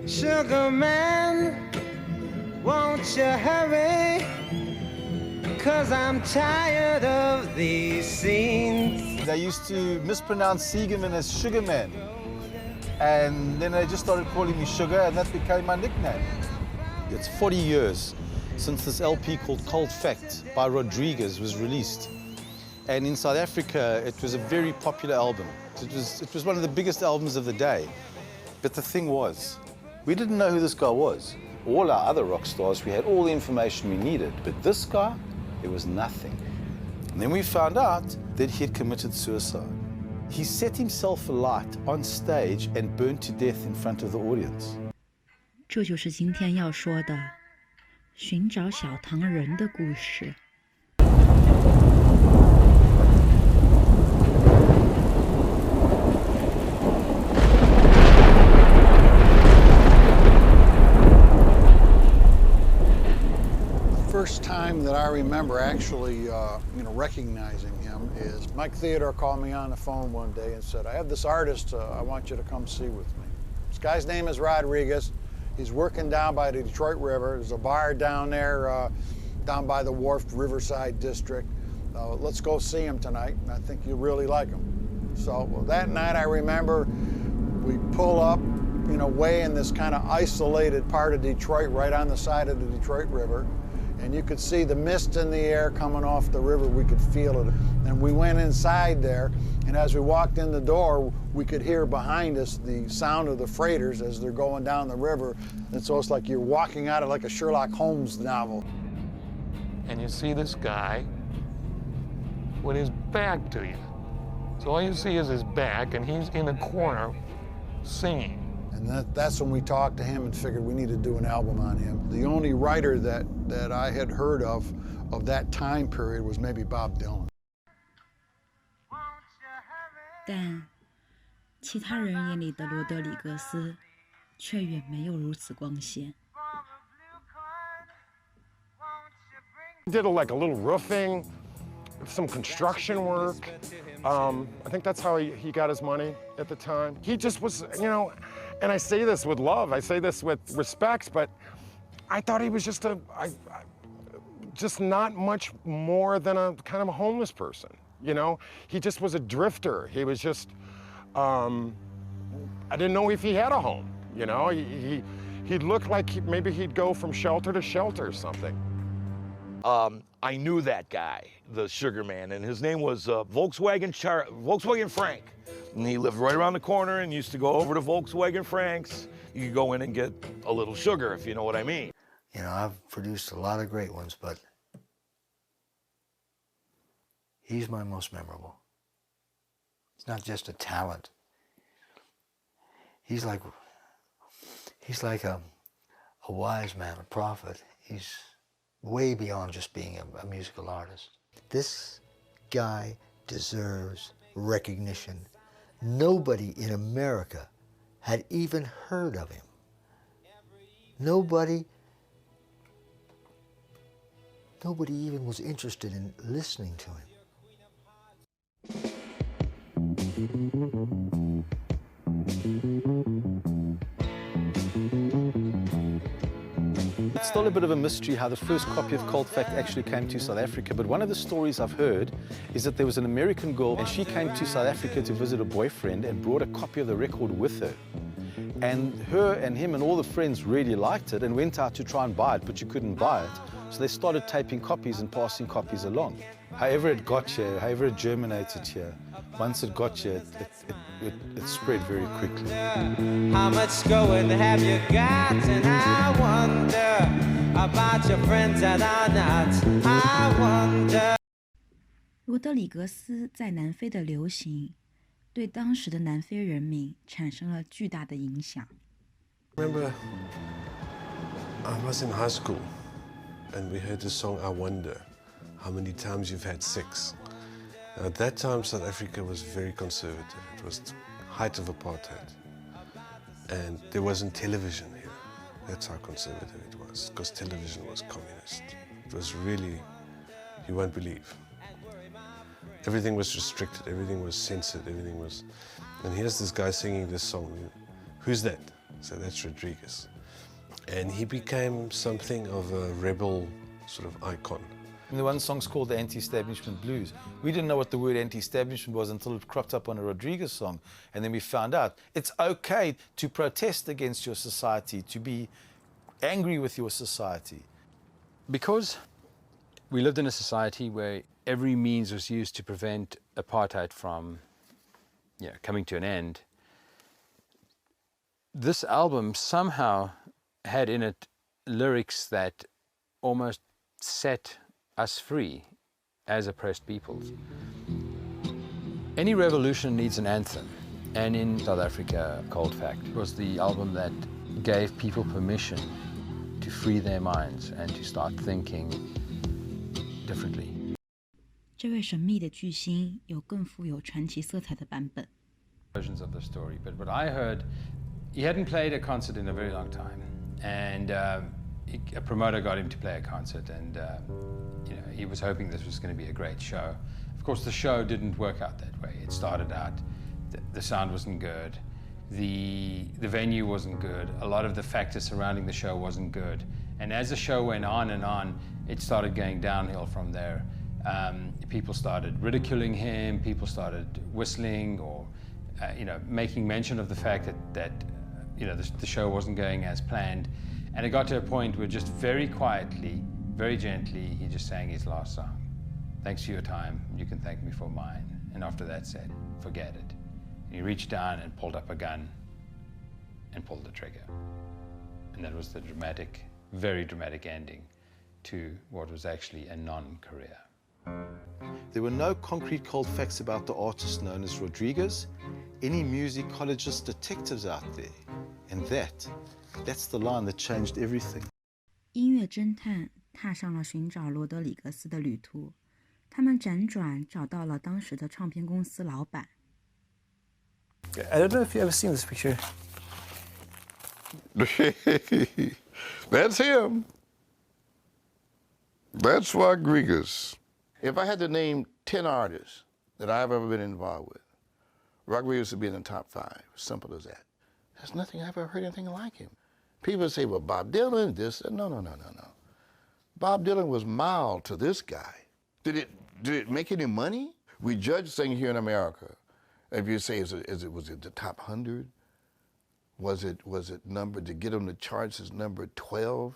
Sugar man, won't you hurry? 'Cause I'm tired of these scenes. They used to mispronounce Siegerman as Sugarman. And then they just started calling me Sugar, and that became my nickname. It's 40 years since this LP called Cold Fact by Rodriguez was released. And in South Africa, it was a very popular album. It was one of the biggest albums of the day. But the thing was, we didn't know who this guy was. All our other rock stars, we had all the information we needed. But this guy, it was nothing. And then we found out that he had committed suicide. He set himself alight on stage and burned to death in front of the audience. 这就是今天要说的寻找小糖人的故事。First time that I remember actually, recognizing him is Mike Theodore called me on the phone one day and said, "I have this artist I want you to come see with me. This guy's name is Rodriguez. He's working down by the Detroit River. There's a bar down there, down by the wharf, Riverside District. Let's go see him tonight, and I think you'll really like him." So that night I remember we pull up, way in this kind of isolated part of Detroit, right on the side of the Detroit River. And you could see the mist in the air coming off the river. We could feel it. And we went inside there, and as we walked in the door, we could hear behind us the sound of the freighters as they're going down the river. And so it's like you're walking out of like a Sherlock Holmes novel. And you see this guy with his back to you. So all you see is his back, and he's in a corner singing. And that's when we talked to him and figured we need to do an album on him. The only writer that I had heard of that time period was maybe Bob Dylan. 但其他人眼里的罗德里格斯却远没有如此光鲜。Did like a little roofing, some construction work. I think that's how he got his money at the time. He just was, and I say this with love, I say this with respect, but I thought he was just just not much more than a kind of a homeless person, He just was a drifter. He was just, I didn't know if he had a home, He'd look like maybe he'd go from shelter to shelter or something. I knew that guy, the Sugar Man, and his name was Volkswagen Frank. And he lived right around the corner and used to go over to Volkswagen Frank's. You could go in and get a little sugar, if you know what I mean. I've produced a lot of great ones, but he's my most memorable. He's not just a talent. He's like a wise man, a prophet. He's way beyond just being a musical artist. This guy deserves recognition. Nobody in America had even heard of him. Nobody even was interested in listening to him. It's still a bit of a mystery how the first copy of Cold Fact actually came to South Africa, but one of the stories I've heard is that there was an American girl and she came to South Africa to visit a boyfriend and brought a copy of the record with her. And her and him and all the friends really liked it and went out to try and buy it, but you couldn't buy it. So they started taping copies and passing copies along. However it got here, however it germinated here, once it got here, it spread very quickly. How much going have you got? And I wonder about your friends that are not. I wonder. 罗德里格斯在南非的流行，对当时的南非人民产生了巨大的影响。Remember, I was in high school, and we heard the song "I Wonder." How many times you've had sex? At that time, South Africa was very conservative. It was the height of apartheid. And there wasn't television here. That's how conservative it was, because television was communist. It was really, you won't believe. Everything was restricted, everything was censored, everything was... And here's this guy singing this song. Who's that? So that's Rodriguez. And he became something of a rebel sort of icon. And the one song's called the Anti-Establishment Blues. We didn't know what the word anti-establishment was until it cropped up on a Rodriguez song. And then we found out it's okay to protest against your society, to be angry with your society. Because we lived in a society where every means was used to prevent apartheid from coming to an end, this album somehow had in it lyrics that almost set us free as oppressed peoples. Any revolution needs an anthem, and in South Africa, Cold Fact was the album that gave people permission to free their minds and to start thinking differently. 这位神秘的巨星有更富有传奇色彩的版本。 Versions of the story, but what I heard, he hadn't played a concert in a very long time, and a promoter got him to play a concert, and he was hoping this was going to be a great show. Of course, the show didn't work out that way. It started out, the sound wasn't good, the venue wasn't good, a lot of the factors surrounding the show wasn't good, and as the show went on and on, it started going downhill from there. People started ridiculing him, people started whistling or making mention of the fact that the show wasn't going as planned. And it got to a point where just very quietly, very gently, he just sang his last song. Thanks for your time, you can thank me for mine. And after that said, forget it. And he reached down and pulled up a gun and pulled the trigger. And that was the dramatic, very dramatic ending to what was actually a non-career. There were no concrete cold facts about the artist known as Rodriguez, any musicologist detectives out there. And that's the line that changed everything. 音乐侦探踏上了寻找罗德里格斯的旅途，他们辗转找到了当时的唱片公司老板。 I don't know if you've ever seen this picture. That's him. That's Rodriguez. If I had to name 10 artists that I've ever been involved with, Rodriguez would be in the top 5. Simple as that. There's nothing I've ever heard anything like him. People say, well, Bob Dylan, this. No. Bob Dylan was mild to this guy. Did it make any money? We judge things here in America. If you say, was it the top 100? Was it number, to get on the charts as number 12?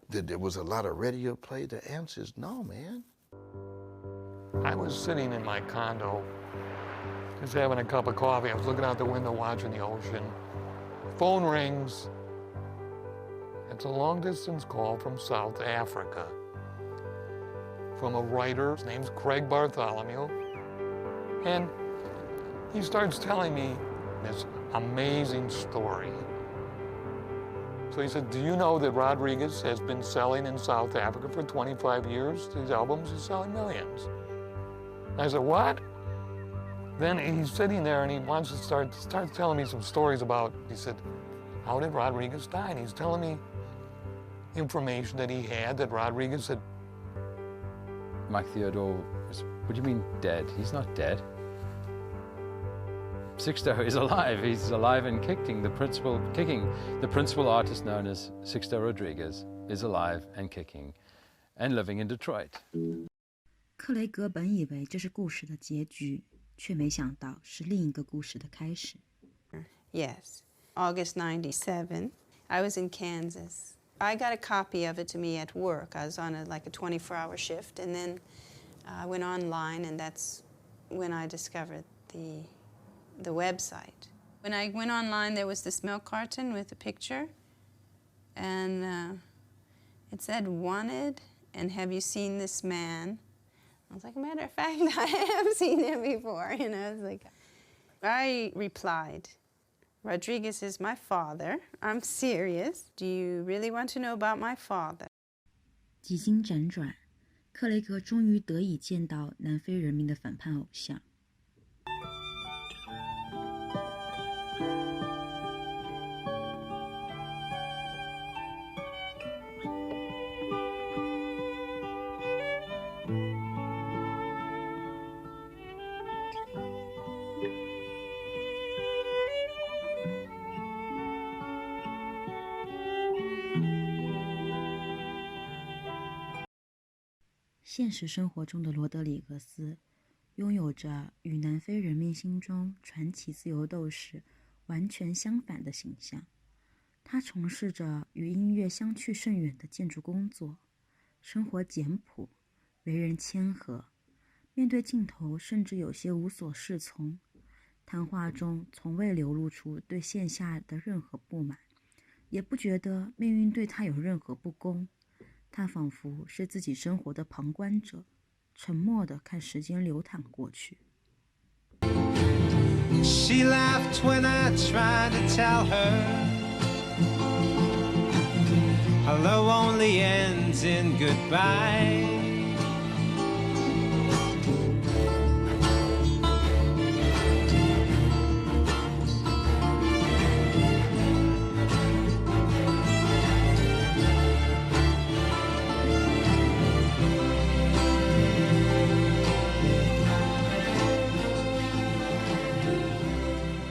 There was a lot of radio play? The answer is no, man. I was sitting in my condo, just having a cup of coffee. I was looking out the window watching the ocean. Phone rings. It's a long-distance call from South Africa, from a writer. His name's Craig Bartholomew. And he starts telling me this amazing story. So he said, do you know that Rodriguez has been selling in South Africa for 25 years? These albums, he's selling millions. I said, what? Then he's sitting there and he wants to starts telling me some stories about, he said, how did Rodriguez die? And he's telling me information that he had that Rodriguez had. Mike Theodore was, what do you mean dead? He's not dead. Sixto is alive. He's alive and kicking. The principal artist known as Sixto Rodriguez is alive and kicking and living in Detroit. 克雷格本以为这是故事的结局，却没想到是另一个故事的开始。 Yes, August '97. I was in Kansas. I got a copy of it to me at work. I was on like a 24-hour shift, and then I went online, and that's when I discovered the website. When I went online, there was this milk carton with a picture, and it said, wanted, and have you seen this man? I was like, matter of fact, I have seen him before, you know. It's like, I replied, Rodriguez is my father. I'm serious. Do you really want to know about my father? 几经辗转，克雷格终于得以见到南非人民的反叛偶像。现实生活中的罗德里格斯拥有着与南非人民心中传奇自由斗士完全相反的形象。他从事着与音乐相去甚远的建筑工作，生活简朴，为人谦和，面对镜头甚至有些无所适从。谈话中从未流露出对线下的任何不满，也不觉得命运对他有任何不公。他仿佛是自己生活的旁观者，沉默地看时间流淌过去。She laughed when I tried to tell her hello only ends in goodbye.